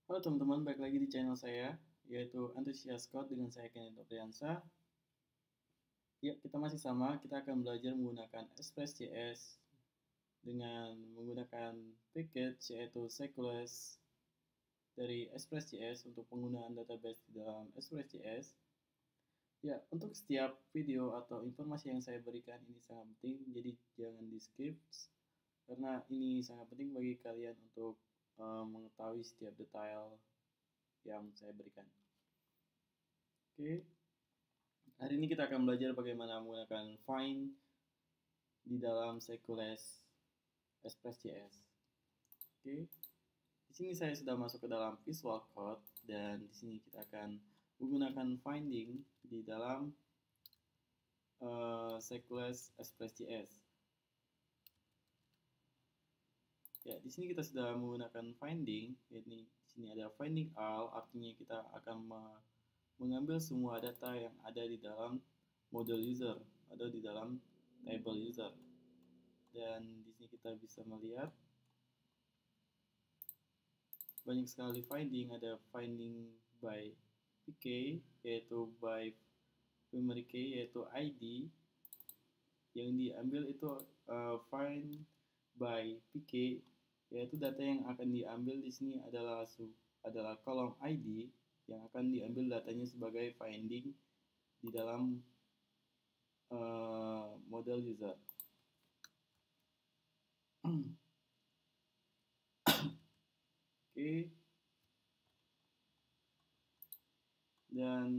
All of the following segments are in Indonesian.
Halo teman-teman, balik lagi di channel saya, yaitu Antusias Code dengan saya Kenny Nopriansa. Ya, kita masih sama, kita akan belajar menggunakan Express.js dengan menggunakan package yaitu Sequels dari Express.js untuk penggunaan database di dalam Express.js. Ya, untuk setiap video atau informasi yang saya berikan ini sangat penting, jadi jangan di skip karena ini sangat penting bagi kalian untuk mengetahui setiap detail yang saya berikan. Oke, hari ini kita akan belajar bagaimana menggunakan find di dalam Sequels Express.js. Oke, di sini saya sudah masuk ke dalam Visual Code dan di sini kita akan menggunakan finding di dalam Sequels Express.js. Ya, di sini kita sudah menggunakan finding. Ini di sini ada finding all, artinya kita akan mengambil semua data yang ada di dalam model user atau di dalam table user. Dan di sini kita bisa melihat banyak sekali finding, ada finding by PK yaitu by primary key yaitu ID, yang diambil itu find by PK yaitu data yang akan diambil di sini adalah kolom ID yang akan diambil datanya sebagai finding di dalam model user. Oke, dan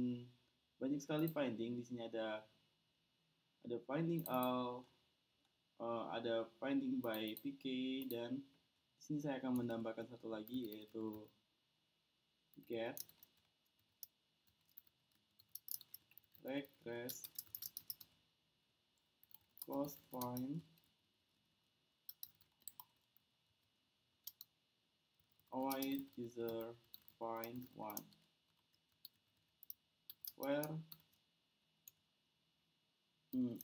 banyak sekali finding. Di sini ada finding all, ada finding by PK, dan di sini saya akan menambahkan satu lagi yaitu get regress cost find await user find one, where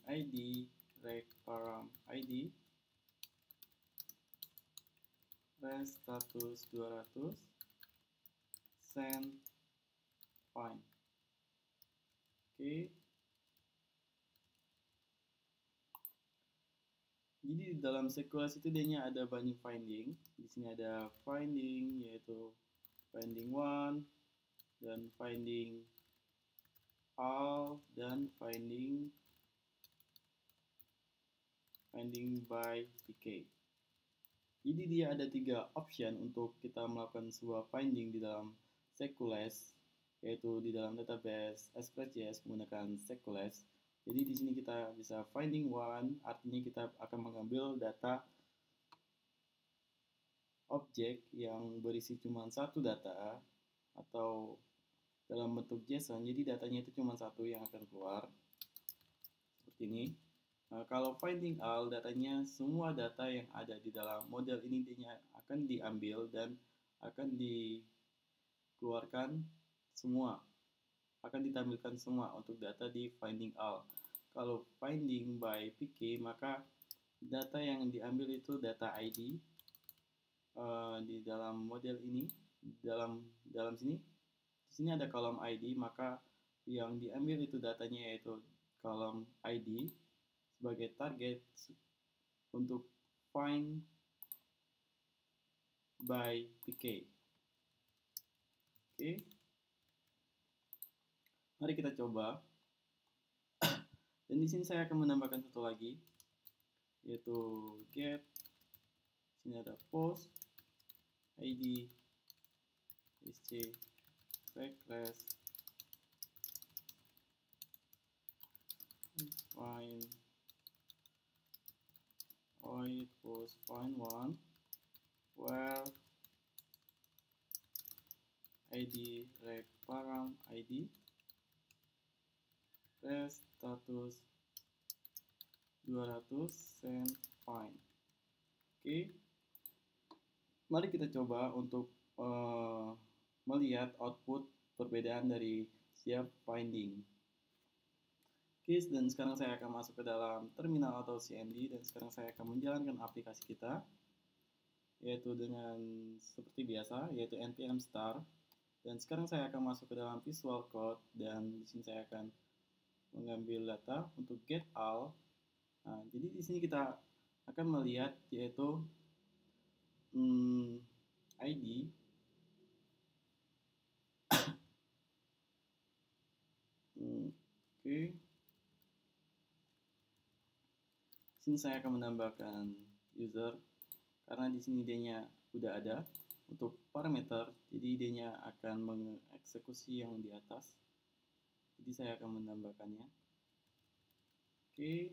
ID reg param ID res status 200 send find. Oke, jadi di dalam Sequels itu dia ada banyak finding. Di sini ada finding yaitu finding one dan finding all dan finding by PK. Jadi dia ada 3 option untuk kita melakukan sebuah finding di dalam Sequels, yaitu di dalam database Express.js menggunakan Sequels. Jadi di sini kita bisa finding one, artinya kita akan mengambil data objek yang berisi cuma satu data atau dalam bentuk JSON, jadi datanya itu cuma satu yang akan keluar seperti ini. Kalau finding all, datanya semua data yang ada di dalam model ini akan diambil dan akan dikeluarkan semua, akan ditampilkan semua untuk data di finding all. Kalau finding by PK, maka data yang diambil itu data ID di dalam model ini, dalam sini. Di sini ada kolom ID, maka yang diambil itu datanya yaitu kolom ID sebagai target untuk find by PK. Oke, mari kita coba. Dan di sini saya akan menambahkan satu lagi, yaitu get. Sini ada post ID sc regress find void post find one, where ID reg param ID res status 200 send find. Oke, mari kita coba untuk melihat output perbedaan dari setiap finding. Oke, dan sekarang saya akan masuk ke dalam terminal atau CMD, dan sekarang saya akan menjalankan aplikasi kita. yaitu dengan seperti biasa, yaitu npm star. Dan sekarang saya akan masuk ke dalam Visual Code, dan di sini saya akan mengambil data untuk get all. Nah, jadi di sini kita akan melihat yaitu ID. Oke. Sini saya akan menambahkan user karena di sini idenya udah ada untuk parameter, jadi idenya akan mengeksekusi yang di atas. Jadi saya akan menambahkannya. Oke.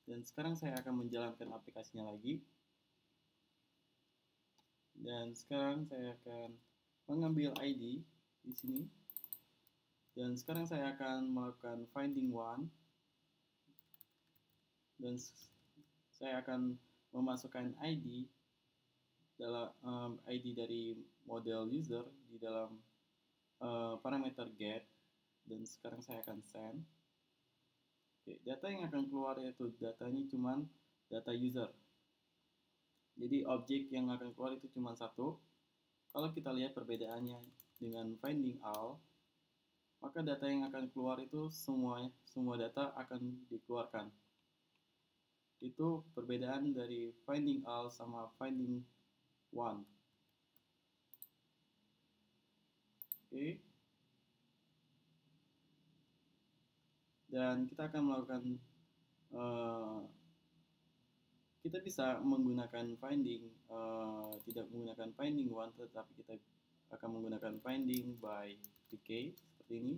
Dan sekarang saya akan menjalankan aplikasinya lagi. Dan sekarang saya akan mengambil ID di sini. Dan sekarang saya akan melakukan finding one. Dan saya akan memasukkan ID dalam ID dari model user di dalam parameter get. Dan sekarang saya akan send. Oke, data yang akan keluar yaitu datanya cuma data user. Jadi objek yang akan keluar itu cuma satu. Kalau kita lihat perbedaannya dengan finding all, maka data yang akan keluar itu semua data akan dikeluarkan. Itu perbedaan dari finding all sama finding one. Oke. Dan kita akan melakukan kita bisa menggunakan finding tidak menggunakan finding one, tetapi kita akan menggunakan finding by pk seperti ini.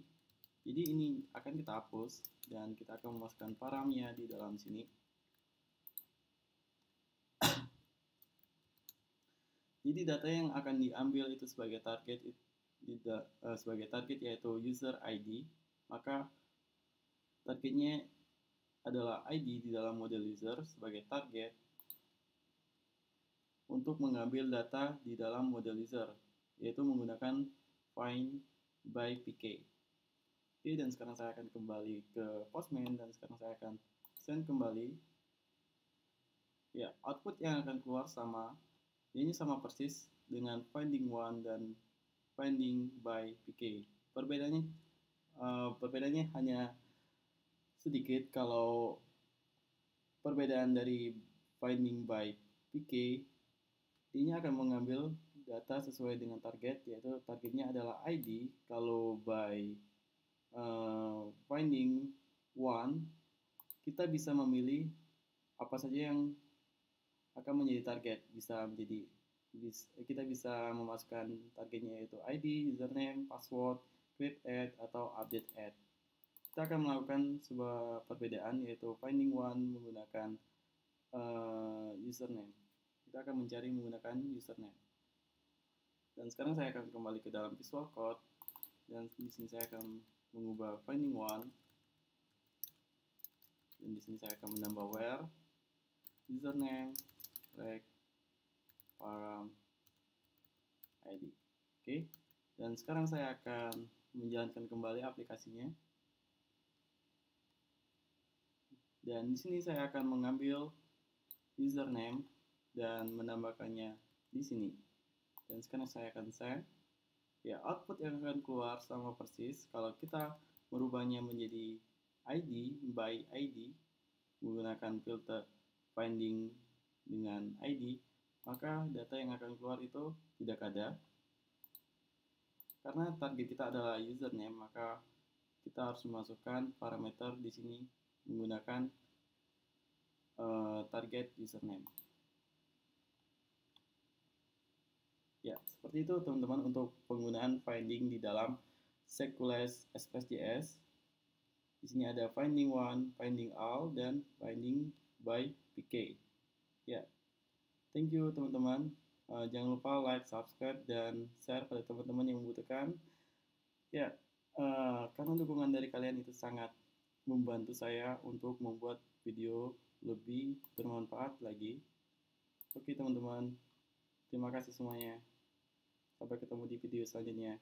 Jadi ini akan kita hapus dan kita akan memasukkan paramnya di dalam sini. Jadi data yang akan diambil itu sebagai target yaitu user ID, maka targetnya adalah ID di dalam model user sebagai target untuk mengambil data di dalam model user, yaitu menggunakan find by pk. Oke, dan sekarang saya akan kembali ke Postman dan sekarang saya akan send kembali. Ya, output yang akan keluar sama, ini sama persis dengan finding one dan finding by pk. Perbedaannya hanya sedikit. Kalau perbedaan dari finding by pk, ini akan mengambil data sesuai dengan target, yaitu targetnya adalah ID. Kalau by finding one, kita bisa memilih apa saja yang akan menjadi target. Kita bisa memasukkan targetnya yaitu ID, username, password, create ad, atau update ad. Kita akan melakukan sebuah perbedaan yaitu finding one menggunakan username. Kita akan mencari menggunakan username. Dan sekarang saya akan kembali ke dalam Visual Code dan di sini saya akan mengubah finding one. Dan di sini saya akan menambah where username rect param ID. Oke. Dan sekarang saya akan menjalankan kembali aplikasinya. Dan di sini saya akan mengambil username dan menambahkannya di sini. Dan sekarang saya akan send. Ya, output yang akan keluar sama persis. Kalau kita merubahnya menjadi ID by ID menggunakan filter finding dengan ID, maka data yang akan keluar itu tidak ada. Karena target kita adalah username, maka kita harus memasukkan parameter di sini menggunakan target username. Ya, seperti itu teman-teman untuk penggunaan finding di dalam Sequeless Express.js. Di sini ada finding one, finding all, dan finding by pk. Ya, thank you teman-teman. Jangan lupa like, subscribe, dan share pada teman-teman yang membutuhkan. Ya, karena dukungan dari kalian itu sangat membantu saya untuk membuat video lebih bermanfaat lagi. Oke teman-teman, terima kasih semuanya. Sampai ketemu di video selanjutnya.